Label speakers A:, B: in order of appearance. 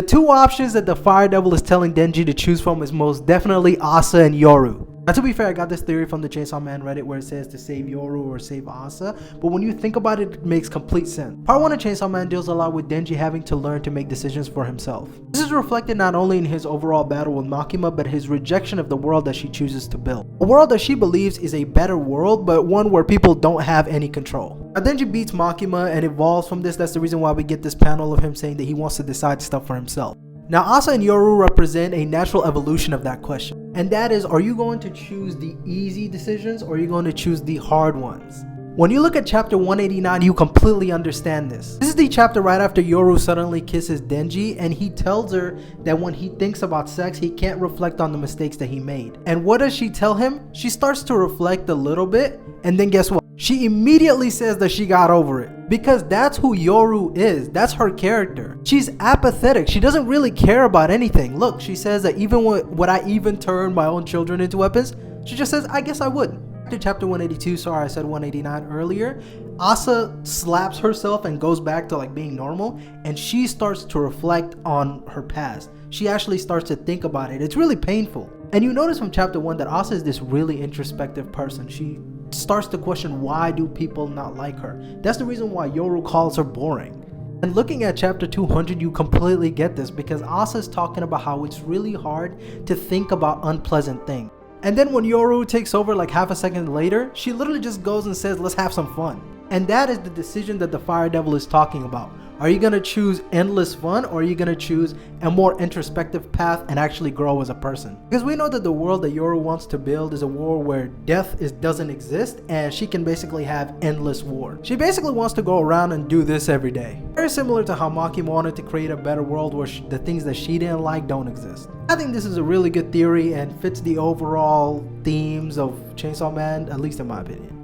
A: two options that the Fire Devil is telling Denji to choose from is most definitely Asa and Yoru. Now, to be fair, I got this theory from the Chainsaw Man Reddit where it says to save Yoru or save Asa, but when you think about it, it makes complete sense. Part 1 of Chainsaw Man deals a lot with Denji having to learn to make decisions for himself. This is reflected not only in his overall battle with Makima, but his rejection of the world that she chooses to build. A world that she believes is a better world, but one where people don't have any control. Now, Denji beats Makima and evolves from this. That's the reason why we get this panel of him saying that he wants to decide stuff for himself. Now, Asa and Yoru represent a natural evolution of that question. And that is, are you going to choose the easy decisions or are you going to choose the hard ones? When you look at chapter 189, you completely understand this. This is the chapter right after Yoru suddenly kisses Denji and he tells her that when he thinks about sex, he can't reflect on the mistakes that he made. And what does she tell him? She starts to reflect a little bit, and then guess what? She immediately says that she got over it. Because that's who Yoru is. That's her character. She's apathetic. She doesn't really care about anything. Look, she says that even would I even turn my own children into weapons? She just says, I guess I would. After chapter 182, sorry I said 189 earlier, Asa slaps herself and goes back to like being normal, and she starts to reflect on her past. She actually starts to think about it. It's really painful. And you notice from chapter 1 that Asa is this really introspective person. She starts to question, why do people not like her? That's the reason why Yoru calls her boring. And looking at chapter 200, you completely get this because Asa is talking about how it's really hard to think about unpleasant things. And then when Yoru takes over like half a second later, she literally just goes and says, let's have some fun. And that is the decision that the Fire Devil is talking about. Are you going to choose endless fun, or are you going to choose a more introspective path and actually grow as a person? Because we know that the world that Yoru wants to build is a world where death doesn't exist, and she can basically have endless war. She basically wants to go around and do this every day. Very similar to how Makima wanted to create a better world where the things that she didn't like don't exist. I think this is a really good theory and fits the overall themes of Chainsaw Man, at least in my opinion.